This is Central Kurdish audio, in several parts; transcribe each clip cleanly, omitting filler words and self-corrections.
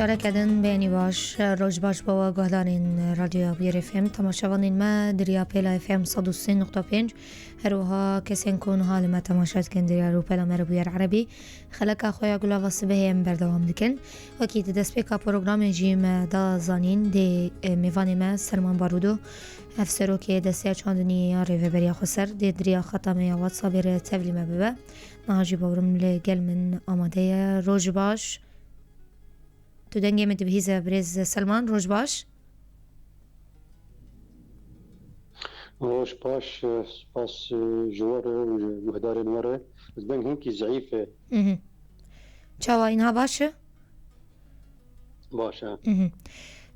مشاركة بيني باش روج باش بوا گهدارین رادیو بیر FM تماشاوانین ما دریا پیلا FM 103.5 هروها کسین کون حال ما تماشات کن دریا رو پیلا مربوی عربی خلق خویا گلا واسبه هم بردوام دکن وکی دست پیکا پروگرام جیم دا زانین دی میوانی ما سرمان بارودو افسرو که دسته چاندنی ریو بریا خسر دی دریا ختامه واتسابی ری تبلی ما ببه نهاجی باورم لگل من آماده روج باش تو دنگه مد بهیزه برز سلمان روج باش روج باش سپاس جواره و گهدار نواره از بنگ هنکی ضعیفه چاوا اینها باشه؟ باشه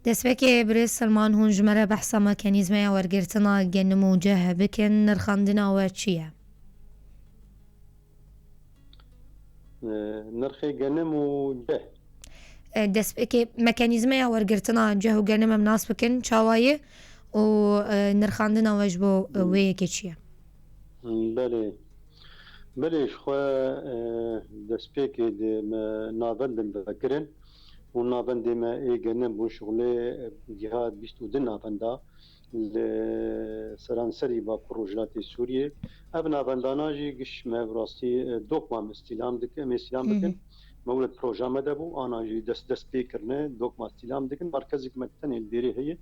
دست بکی برز سلمان هون جمره بحثا مکانیزمه ورگرتنا گنمو جه بکن نرخاندنا و چیه؟ نرخی گنمو جه دست بکی مکانیزمه ورگرتنا جه و گنم مناسب بکن چاوایه و نرخاندنا وجبو وی که چیه؟ بله شخوا دست بکی نابندن بکرن و نابند ما گنم بون شغله جهاد بیست و دن نابنده سرانسری با پروژات سوریه اب نابنداناجی گش ما براستی دوکما استلام بکن مولد پروژه مده بو آناجی دست بیکرنه دوکما استلام دکن مرکزی کمتن البیری هی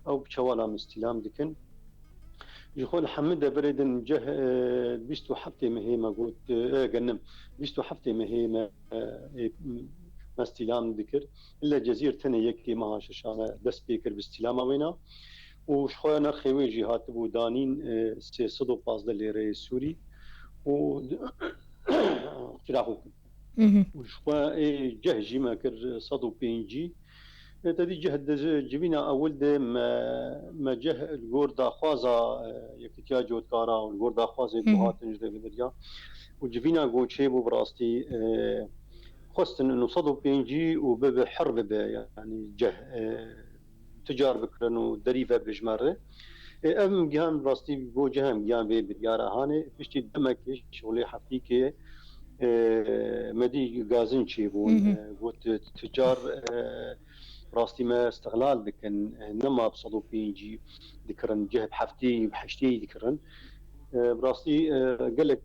او بچوالا استلام دکن يقول حمد بريدن جه بيستو حفتي مهمة قلت جنم بيستو حفتي مهمة ما استلام ذكر إلا جزيرة ثانية يكي ما شاشانة دس بيكر باستلامه وينا وشخويا نرخي ويجي هاتبو دانين سي صدو باز ليري سوري و تراخوكم وشخويا جه جي ما كر صدو بينجي تدي جهد جبينا أول ده ما جه الجوردا خوازا يكتيا جود كارا والجوردا خوازا بهات نجده بدريا وجبينا جوتشي براستي خصن إنه صدو بينجي وبحرب يعني جه تجار بكرن ودريفة بجمرة أم جهان براستي بو جهم جهان بديارة هاني فيشتي دمك شغلي حفتيكي مدي غازن شيبون قلت تجار راستي ما استغلال دكن نما بصدو بينجي ذكرن جهة بحفتي بحشتي ذكرن براستي قالك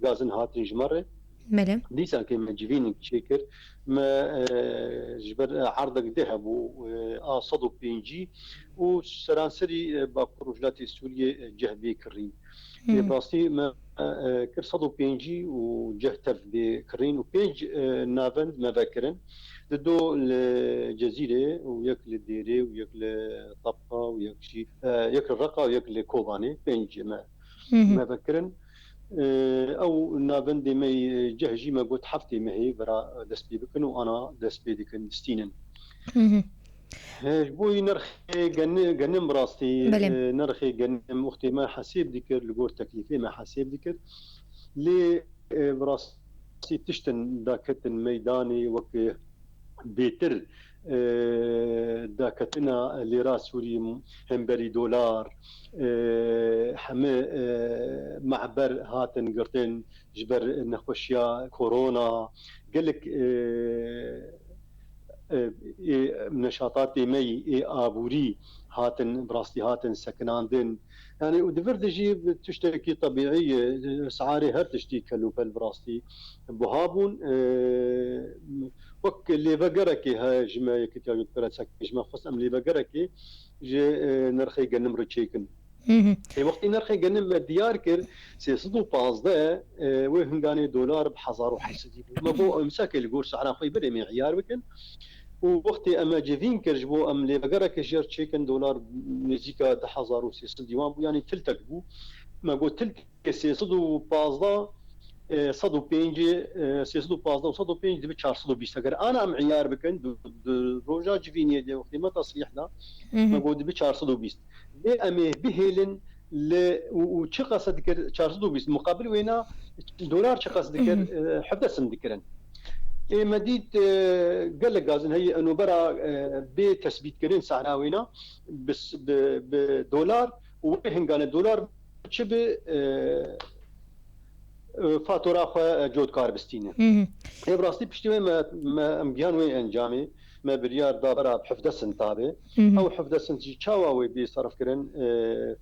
غازن هاتن جمرة ملم ديسا كيما جيفين تشيكر ما جبر عرضك ذهب و صدو بينجي وسرانسري ببروجلات السورية جه بكرين براستي ما كر صدو بينجي وجه تف بكرين وبينج نافند ما ذكرن دو الجزيرة وياك الديرة وياك الطبقة وياك شيء ياك الرقة وياك الكوباني بينج ما ذكرن او نابندي مي جهجي ما قلت حفتي معي برا دسبي بكن وانا دسبي ديكن ستينن بوي نرخي جنم براستي نرخي جنم اختي ما حسيب ديكر لقور تكليفي ما حسيب ديكر لي براستي تشتن داكتن ميداني وك بيتر داكتنا ليرا سوري همبري دولار حمى معبر هاتن قرتين جبر نخوشيا كورونا قالك نشاطات مي ابوري هاتن براستي هاتن سكناندن يعني ودفردجي تشتكي طبيعيه اسعاري هر تشتي كلوبل براستي بهابون وك اللي بقركي ها جما كتاجو براتك جما خص ام اللي بقركي جي نرخي جنم رتشيكن في وقت نرخي جنم ديار كر سي صدو بازده وهنغاني دولار بحزار وحيسدي ما بو امساك الجور سعر خوي بري معيار بكن ووقتي اما جيفين كرجبو ام اللي بقرك جير تشيكن دولار نزيكا 1000 وسيصد ديوان يعني تلتك بو ما قلت تلك سي صدو بازده صدو بينجي سيصدو بازده وصدو بينجي دبي 420 اگر انا ام عيار بكن روجا جيفينيه دي وقت ما تصريح لا ما قلت دبي 420 لي امي بهيلن وشي قصد ذكر 420 مقابل وينا دولار شي قصد ذكر حدث ذكرن مديد قال لك غازن هي انه برا بتثبيت كرين سعراوينا بس بدولار وين كان الدولار شبه فاتوره خو جود کار بستینه ای براستی پشتی ما امگیان وی انجامی ما بريار دابرا بحفظ سنتابه او حفظ سنتي تشاواوي بصرف كرن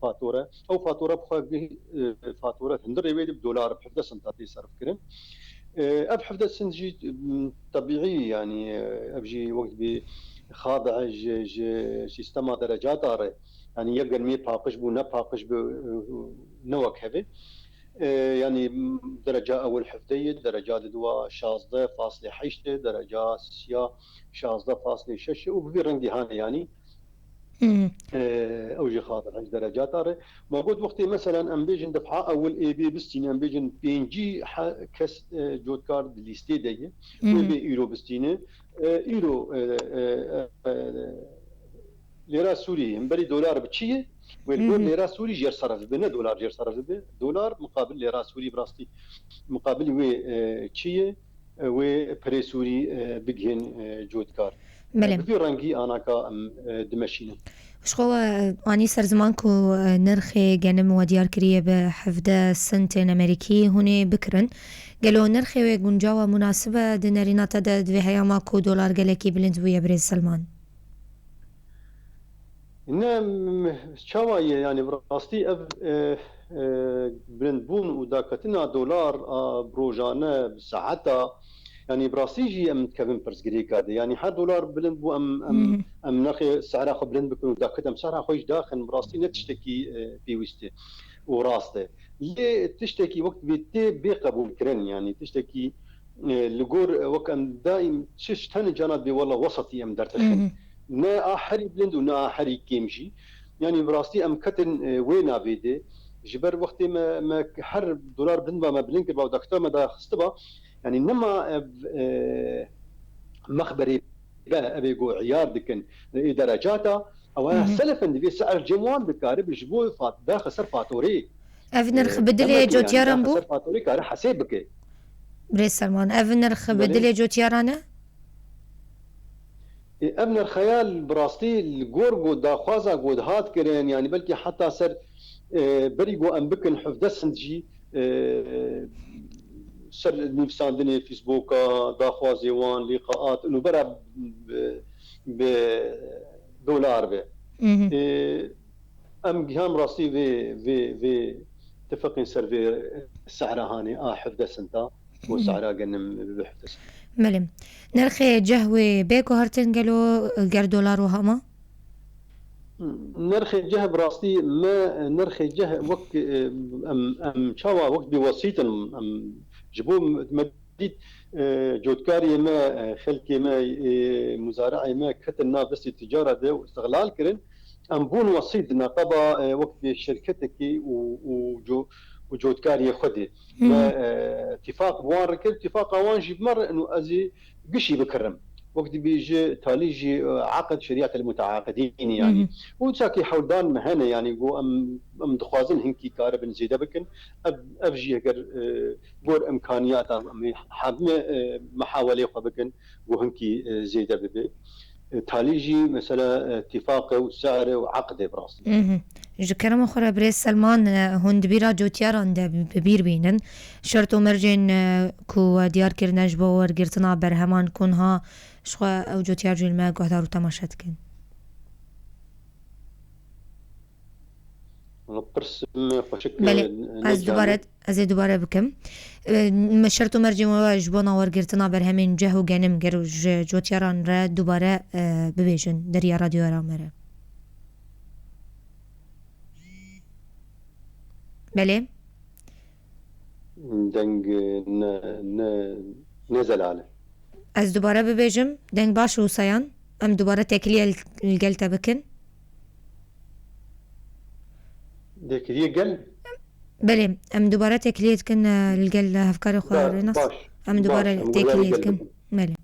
فاتوره او فاتوره بخوا فاتوره هندري ويد بدولار بحفظ سنتابي صرف كرن ابحفظ سنتي طبيعي يعني ابجي وقت بخاضع سيستم درجات اره يعني يقدر مي باقش بو نباقش بو نوك هبه يعني درجة أول حفظية درجات دوا شازدة فاصلة حشتة درجات سيا شازدة فاصلة ششة وبفي رنجي هاني يعني أوجي خاطر 10 درجات أري موجود وقتي مثلا أم بيجن دفعة أول إي بي بستينة أم بيجن بينجي كس جود كارد ليستي دي وبي إيرو بستينة إيرو ليرة سوري مبري دولار بتشيه والبور ليرة سوري جير صرف بنا دولار جير صرف به دولار مقابل ليرة سوري براستي مقابل و تشيه و بري سوري بجهن جود كار بفي رنجي أنا كا دمشينه شخو أني سر زمانكو نرخي جنم وديار كريه بحفظ سنتين أمريكي هوني بكرن قالوا نرخي ويقونجاوا مناسبة دينارينا تدد في هيا ماكو دولار قالكي بلند ويا بريز سلمان نعم شواية يعني براستي بلندبون وداكتنا دولار بروجانا بساعتها يعني براسيجي ام كيفن برسغريكا يعني حد دولار بلند بو ام نرخي سعرها خو بلند بكون داكتم سعرها خوش داخل براسي نتشتكي في وسته وراسته ليه تشتكي وقت بيتي بقبول كرن يعني تشتكي لجور وقت ام دائم تشتن جانب والله وسطي ام درتخن نا احري بلند ونا احري كيمشي يعني براسي ام كتن وين ابيدي جبر وقت ما حرب دولار بلند ما بلنك باو دكتور ما دا خستبا يعني انما مخبري ابي جو عيار دكن درجاته او سلفا دي سعر جموان بكارب جبو فات داخل صرف فاتوري افنرخ بدلي جوتياران بو صرف فاتوري كار حسابك بريس سلمان افنرخ بدلي جوتيارانا ابن الخيال براستي الجورجو دا خوازا جود هات كرين يعني بلكي حتى سر بريجو ام بكن حفظ سنجي سر نفسان دني فيسبوك داخوازي وان لقاءات انه برا بدولار به ام جهام راسي في اتفقين سر في سعرها هاني حفظ سنتا وسعرها قنم بحفظ سنتا ملم نرخي جهوي بيكو هرتن قالوا قر دولار وهما نرخي جه براستي ما نرخي جه وقت ام شاوا وقت بوسيط ام جبو مديد جودكاري ما خلكي ما مزارعي ما كتنا بس التجاره ده واستغلال كرن ام بون وسيط نقبه وقت شركتك وجودكاري خدي ما اتفاق بوان ركب اتفاق وان جيب مره انه ازي قشي بكرم وقت بيجي تاليجي عقد شريعه المتعاقدين يعني وشاكي حولدان مهنه يعني جو ام دخوازن هنكي كارب نزيده بكن ابجي اگر بور امكانيات حابه محاوله بكن وهنكي زيده ببي تاليجي مثلا اتفاق وسعر وعقد براسي كرم أخرى بريس سلمان هند بيرا جوتياران ده ببير بينن شرطو مرجين كو ديار كرناج باور قرتنا برهمان كونها شخوا أو جوتيار جو الماء قهدارو تماشات كن بلي از دوباره بكم شرطو مرجين واجبونا ورقرتنا برهمين جهو جانم قرو جوتياران را دوباره ببيجن دريا راديو رامره بله دنگ نزل عليه از دوباره ببیجم دنگ باش و سیان ام دوباره تکلیه الگلتا بکن تکلیه گل بله ام دوباره تکلیه کن الگل هفکار خواه نص ام دوباره تکلیه کن بله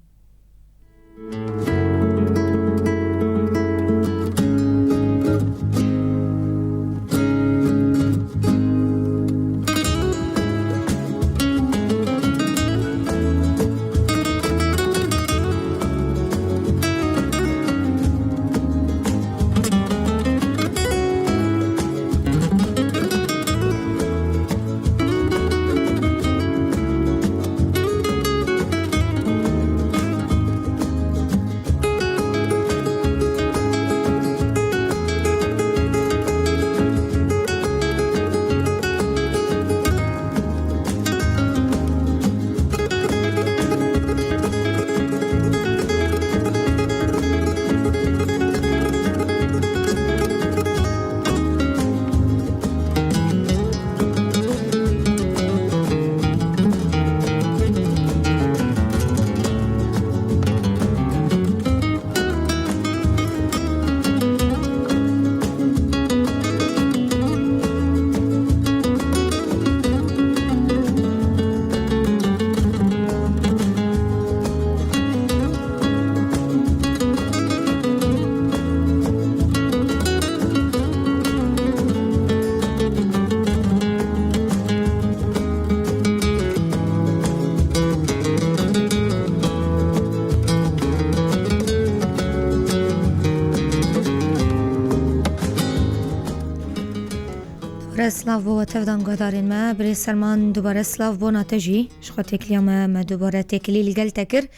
سلاف بو تفدان قدارين ما بري سلمان دوباره سلاف بو ناتجي شخوتك اليوم ما دوباره تكلي لقل تكر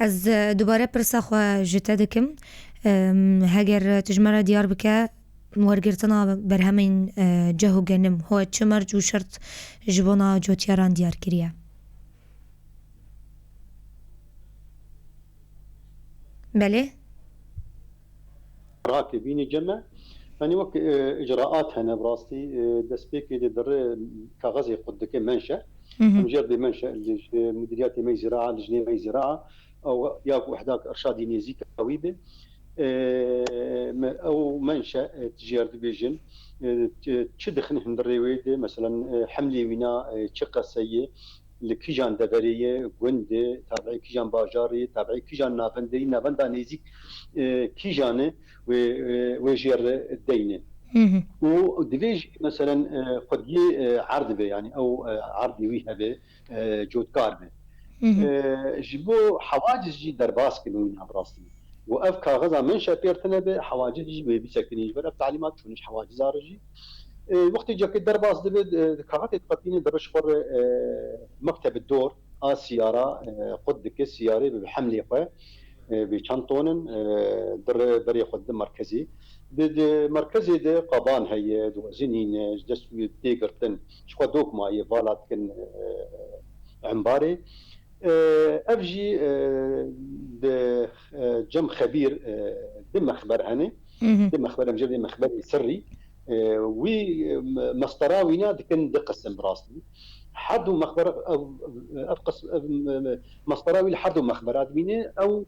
از دوباره برسا خوا جتدكم هاگر تجمرة ديار بك ورقرتنا برهمين جهو جنم هو تشمر جو شرط جبونا جوتياران ديار كريا بله راكبين جمع يعني وقت اجراءات هنا براستي دسبيك در كاغاز يقدك منشا مجرد منشا مديريات مي زراعه لجنه مي زراعه او ياك وحداك ارشادي نيزي كويبه او منشا تجار ديفيجن تشدخن هندريويد مثلا حملي وينا تشقسيه لكيجان دبريه غوند تابعي كيجان باجاري تابعي كيجان نافندي نافندا نيزيك كيجانه وجير الدينه وديفيج مثلا قد عرض به يعني او عرض ويهبه جود كاربه جبو حواجز جي درباس كنوين براسي واف كاغذا منشا بيرتنبه حواجز جي بيسكني جبر تعليمات شونش حواجز ارجي وقت جاك درباس دبد كاغات تقطيني درش خور مكتب الدور سياره قدك السياره بحمله قه بشانطونن در بري خد مركزي مركزي ده قبان هي دوزنين جدس تيغرتن شو دوك ما يفالات كن عمباري افجي د جم خبير دم خبر هني دم خبر مجرد مخبر سري وي مستراوينا دكن دقسم براسي حد مخبر افقس مستراوي لحد مخبرات بينه او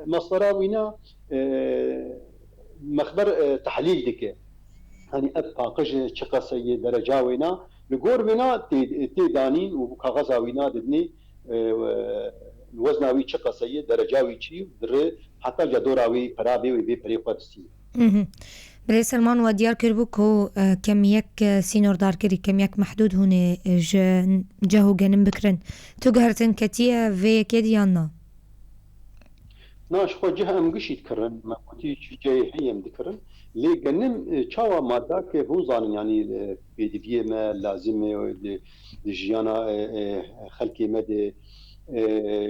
مصراوينا مخبر تحليل دكه يعني ابقى قج شقصي درجاوينا لغوربنا تيدانين وكغزاوينا ددني الوزناوي شقصي درجاوي شي در حتى جدوراوي قرابي وبي بريقدسي بري سلمان وديار كربوكو كم يك سينور دار كري كم يك محدود هنا جهو جنم بكرن تجهرتن كتيا في كديانا ناش خو جهه ام قشي تكرن ما كنتي جاي هي مذكرن لي جنم تشاوا مادا كبوزان يعني بيدفيه ما لازم دجيانا خلكي مد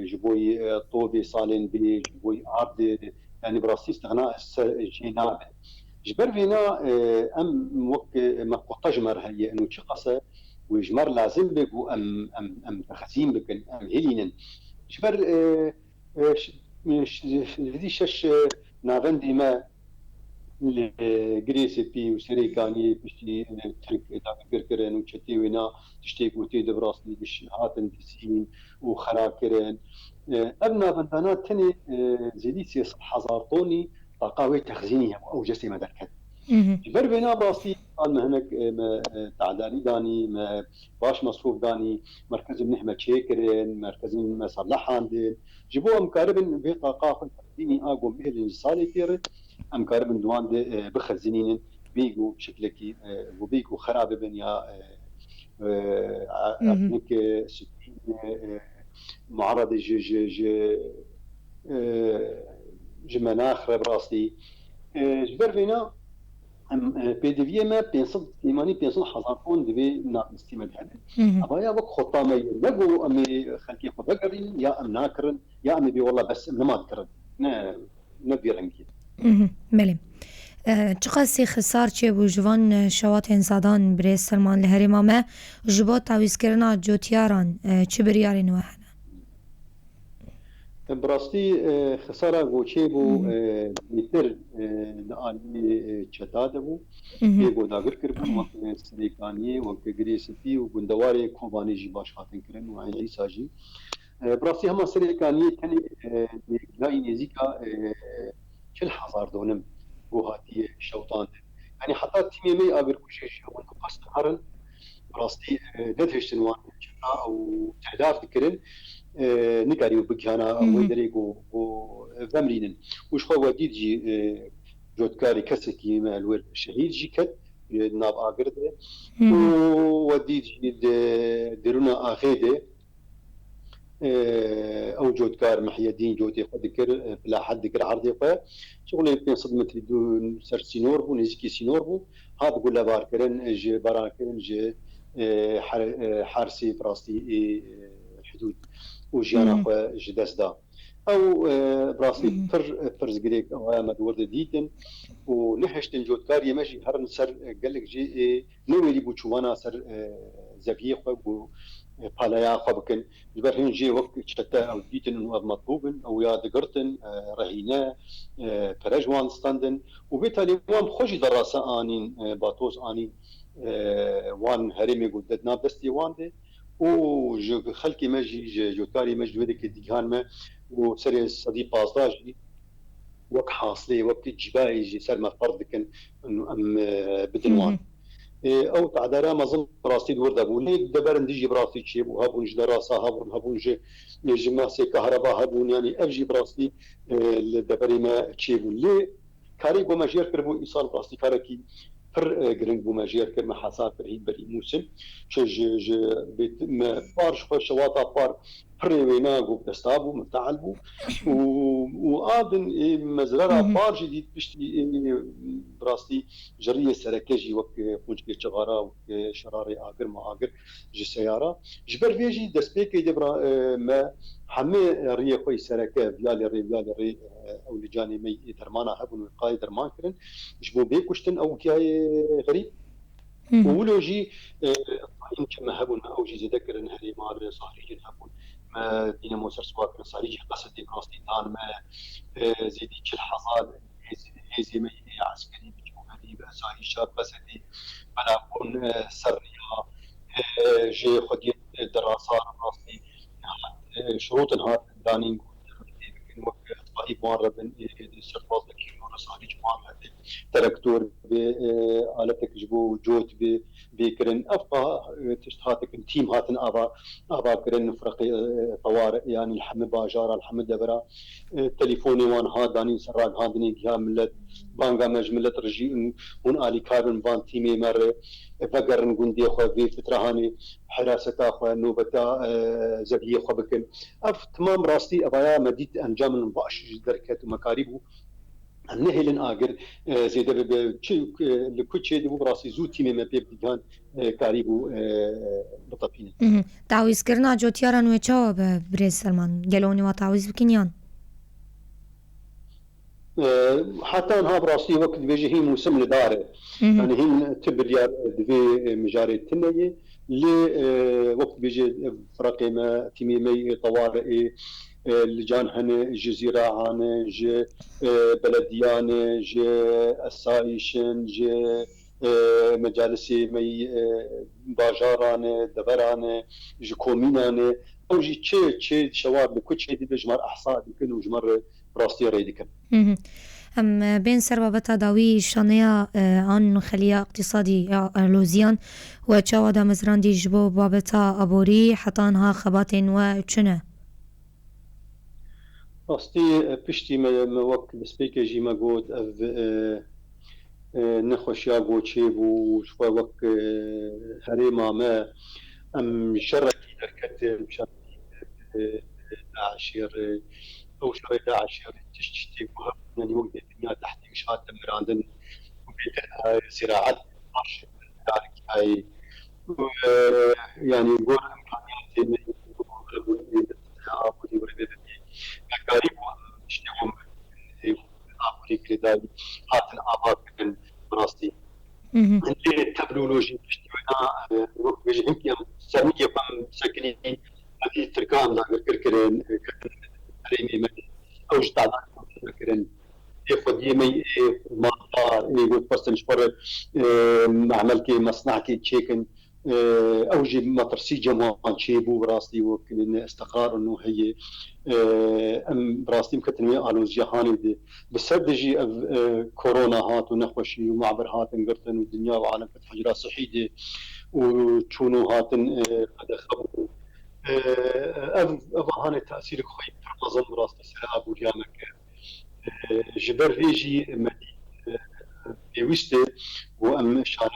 جبوي طوبي صالين بي جبوي عبد يعني براسي استغناء جينا جبر فينا ام وقت ما قطجمر هي انه تشقصه وجمر لازم بقو ام تخزين بكن ام هيلين جبر هذه شش نافندي ما جريسي بي وسريكاني بشتي ترك كركرن وشتي وينا تشتي قوتي دبراسني بش هاتن دسين وخراكرن ابنا بندانا تاني زيدي سيس حزارطوني طاقاوي تخزيني او جسيمة دركت جبر بينا براسي قال ما هناك تعداني داني ما باش مصروف داني مركز بنحمة شيكرين مركز مصلحان دين جبوه مكاربن بطاقة تخزيني اقوم به الانصالي تير مكاربن دوان دي بخزينين بيقو بشكلكي وبيقو خراب بنيا ابنك ستين معرض جمناخ براسي جبر فينا بيدفيه ما بينصد إيماني بينصد حزارون دبي ناقصتي هذا أبايا وقت خطامي نجو أمي خلكي خبرين يا أم ناكرن يا أمي بي والله بس ما تكرن نبي رنجي بله چقدر خسار چه بو جوان شوات انسادان برای سلمان لهرما ما جبات تعویز کردن جوتیاران چه بریارین وحنا براستی خسارة گوچه بو میتر نآلی چتاده بو بیگو داگر کربن وقت سلیکانیه وقت گریسفی و گندواری کوبانی جی باش خاتن کرن و عین عیسا جی براستی هما سلیکانیه تنی لای نزیکا 40,000 دونم بوهاتي شوطان يعني حتى تيمي اگر كوشيش هو قصد هرن براستي دهشتن وان او تهداف كرن نقاري بكانا ويدريكو وفامرينن وش هو وديد جي جوتكاري كسكي ما الور شهيد جي كت ناب اگرده وديد جي درونا اخيده او جودكار محي الدين جوتي ذكر بلا حد ذكر عرضي قا شغل بين صدمه دون سر سينور بو نزكي سينور بو هذا قول باركرن جي باركرن جي حارسي براستي حدود وجيانا خو جداس دا او براسي فرز جريك او ما ورد ديتن ونحشتن جودكار يمشي هرن سر قال لك جي نويلي بوچوانا سر زفيه خو بالaya خبكن جبر هن جي وقت شتا او ديتن انه مطلوبن او يا دقرتن رهينه فرجوان ستاندن وبالتالي وام خوش دراسه انين باتوس انين وان هرمي قدتنا بس وان دي و خلقي مجي جوتاري مجد ودك ديهان ما وسري صديق بازداج وك حاصلي وقت جباي جي سر ما فرض كان انه ام بدنوان او تعدارا ما ظن براسي ورد ابو لي دبر نديجي براسي شي وهابون دراسه هابون جماسي كهرباء هابون يعني افجي براسي الدبر ما تشي لي كاري بو ماجير كربو ايصال براسي كاركي فر جرينج بو ماجير كرما حساب بريد بري موسم ج بيت ما بارش خوش شواطا بار فرينا جو دستابو متعلبو وآدن مزرعة بار جديد بشتي براستي جريه سركجي وك بونجي شغاره وك شراري اجر ما اجر جي سياره جبر فيجي دسبيكي دبر ما حمي ريه خوي سركه بلال ري او لجاني مي درمانا هبن قايد درمان كرن جبو بيكوشتن او كاي غريب ولوجي ان كما هبن او جي ذكر ان هري مار صحيح هبن ما دينامو سرسواك صحيح قصد دي كروستي تان ما زيدي الحصاد هزي مي عسكري بأساي شاب بسدي بلاكون سرية جي خدي دراسات راسي شروط هاد دانين وقت طيب ماربن سرفاز كيلو رسالي جمال تركتور بآلتك جبو جوت بكرن أبقى تشتهاتك تيم هاتن أبا كرن فرقي طوارئ يعني الحمد باجارة الحمد دبرا تليفوني وان هاداني سراج هادني جها ملت بانغا مجملت رجي هون آلي كارن بان تيمي مر فقرن قندي خو في فترة هاني حراسة خو نوبتا زبيه خو بكن أف تمام راستي أبايا مديد أنجام المباش دركات ومكاربه النهل آجر زيد لكوتشي دبو براسي زو تيمي ما بيبديان كاريبو بطبينه تعويز كرنا جوتيارا ويتشاو بريز سلمان قالوني وتعويز بكنيان حتى انها براسي وقت بيجي هي موسم لداره يعني هي تبريار دفي مجاري التنية اللي وقت بيجي فرقي ما تيمي طوارئ لجان هن جزيرة هن ج بلديان ج السايشن ج مجالسي مي باجاران دبران ج كومينان او جي تشي شواب لكوتشي دي بجمار احصاء يمكن وجمر براستي ريدك ام بين سربابتا داوي شانيا عن خلية اقتصادي لوزيان وتشاودا مزران دي جبو بابتا ابوري حطانها خباتين وچنه راستي بشتي ما وقت بسبيكي جي ما قود نخوشيا قوتشيب وشوى وقت هريما ما ام شركي دركت مشاركي عشير او شوي عشير تشتي يعني وقت الدنيا تحت إشهاد تمراندن وبيتها زراعات عشر هاي يعني يقول إمكانيات مكاريب واشتغل أبوري كرداي هاتن آباد من براستي اللي التكنولوجيا اشتغلنا بيجي يمكن سامي يفهم سكنين هذه تركان ناقر كركرين ريمي أو جتاع كركرين ياخذ يمي مطار يقول فرصة شبر عمل كي مصنع كي تشيكن او جي مطرسي جمعان شيبو براستي وكن استقرار انه هي ام براستي مكتنمي الوز جهاني بسردجي كورونا هات ونخوشي ومعبر هات انقرتن والدنيا وعالم فتح حجرة صحية وتشونو هاتن قد خبروا هاني تأثير خوي رمضان براستي سلا ابو اليامك جبر ريجي مدي بيوستي وام شارك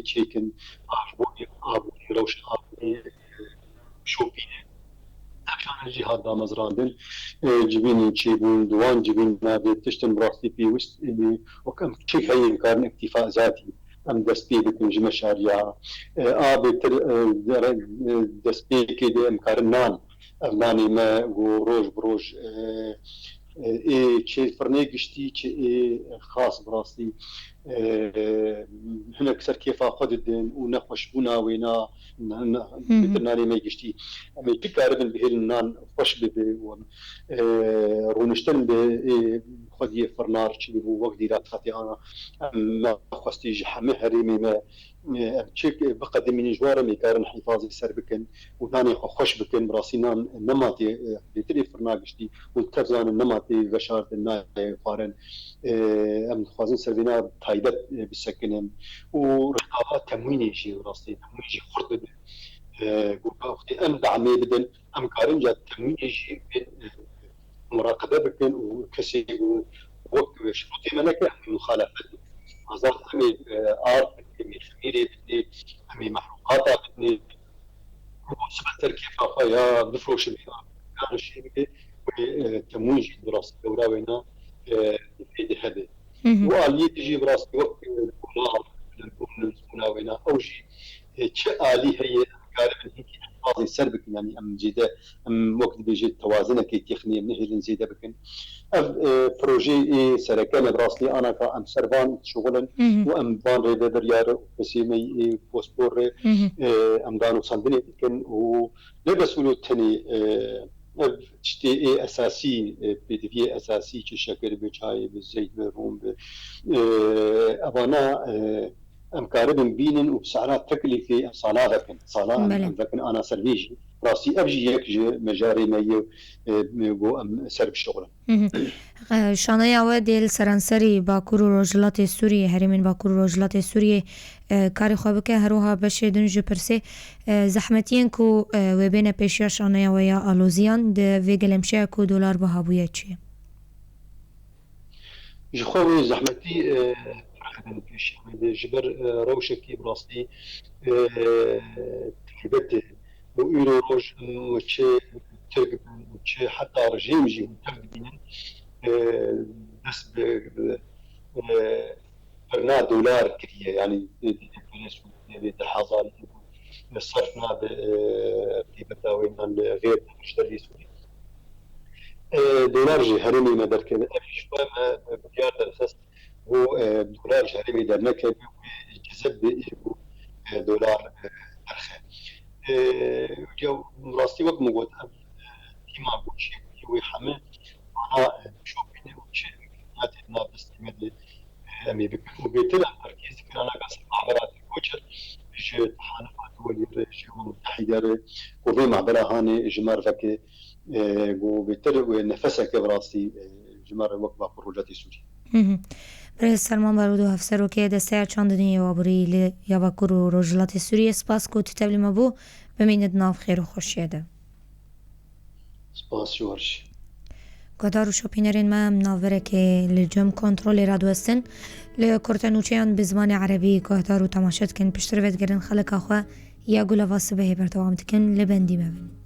تشيكن عجبوني ابوني روش ابوني شوفينه عشان جهاد مزراندن جبيني تشيبون دوان جبين ما بتشتن براسي في وسط اللي وكم شيء هي كان اكتفاء ذاتي ام دستي بكم جمع شاريا دستي كده امكارنان افناني ما وروج بروج اي شيء فرني قشتي شيء خاص براسي هنا كسر كيف اخذ ونخش بنا وينا بترناني ما يقشتي اما يتكاربن بهلنان خوش به رونشتن به خذ يفرنار شي بو وقت ديرات خاطي انا ما خستي جحمه هريمي ما تشيك بقدم من جوار ميكارن حفاظي سربكن وثاني خوش بكن براسينا نماتي بتري فرناقشتي وتكزان النماتي بشارة الناي قارن ام خوازن سربينا تايبت بالسكنهم ورقابات تمويني شي براسي تمويني شي خرد وقتي ام دعمي بدن ام كارن جات تمويني شي مراقبه بكن وكسي وقت شروطي ملكه مخالفه نظرت امي ارت امي خميري بدي امي محروقات بدي سبت كيف يا بفروش بها كان شيء تمويج دراسه دوراوينا في هذا والي تجي براسي وقت الدولار اوجي تشالي هي غالبا هيك حفاظي سربك يعني ام جيده ام وقت بيجي توازنك تقنيه من هي نزيده بكن بروجي سركان براسلي انا كام سربان شغلا وام بان ريدر يار بسيمي بوسبور ام دانو صندني كن ولبسولو تاني تشتي اساسي بدي اساسي شكل بچاي بالزيت بالروم ابانا امكاربن بينن وبسعرات تكلفه صلاه لكن انا سربيجي راسي ابجي يك مجاري مي بو سرب الشغل شانه و دل سرانسری باکور و روجلات سوریه هرمین باکور و روجلات سوریه کاری خواب که هروها بشه دنج پرسه زحمتین کو و بین پیشیا شانه و یا آلوزیان ده ویگلمشه کو دلار بهابویه چیه جخوي زحمتي پیش جبر روشکی براستی تكبت ويرو روج وچه ترك وچه حتى رجيم جي تقدين بس برنا دولار كريه يعني بالحضاري صرفنا بتاوينا غير مشتري سوري دولار جي هرمي ما درك شويه ما بيار الخص هو دولار هرمي درنك جذب دولار درخه جو راستی وقت موجود تیما بوشی که همه آنها شوفینه و چه امکانات نابستمده امی بکن و بیتر ترکیز کنن قصد معبرات کوچر بیش تحالفات دولی الجمهور المتحده و في معبره هاني جمار فك و بیتر و نفسك براستی جمار وقت با پروژه سوری برای سلمان بارودو افسرو که دسته چاندنی وابری یا باکور و روجلات سوریه سپاس کو تتبلی مبو بميند ناف خير وخوشيده سپاس جورج قدارو شوپینرین ما مناوره که لجم کنترل رادوستن لکورتنوچیان بزمان عربی قدارو تماشت کن پشتر ودگرن خلق آخوا یا گولا واسه به برتوام تکن لبندی مبین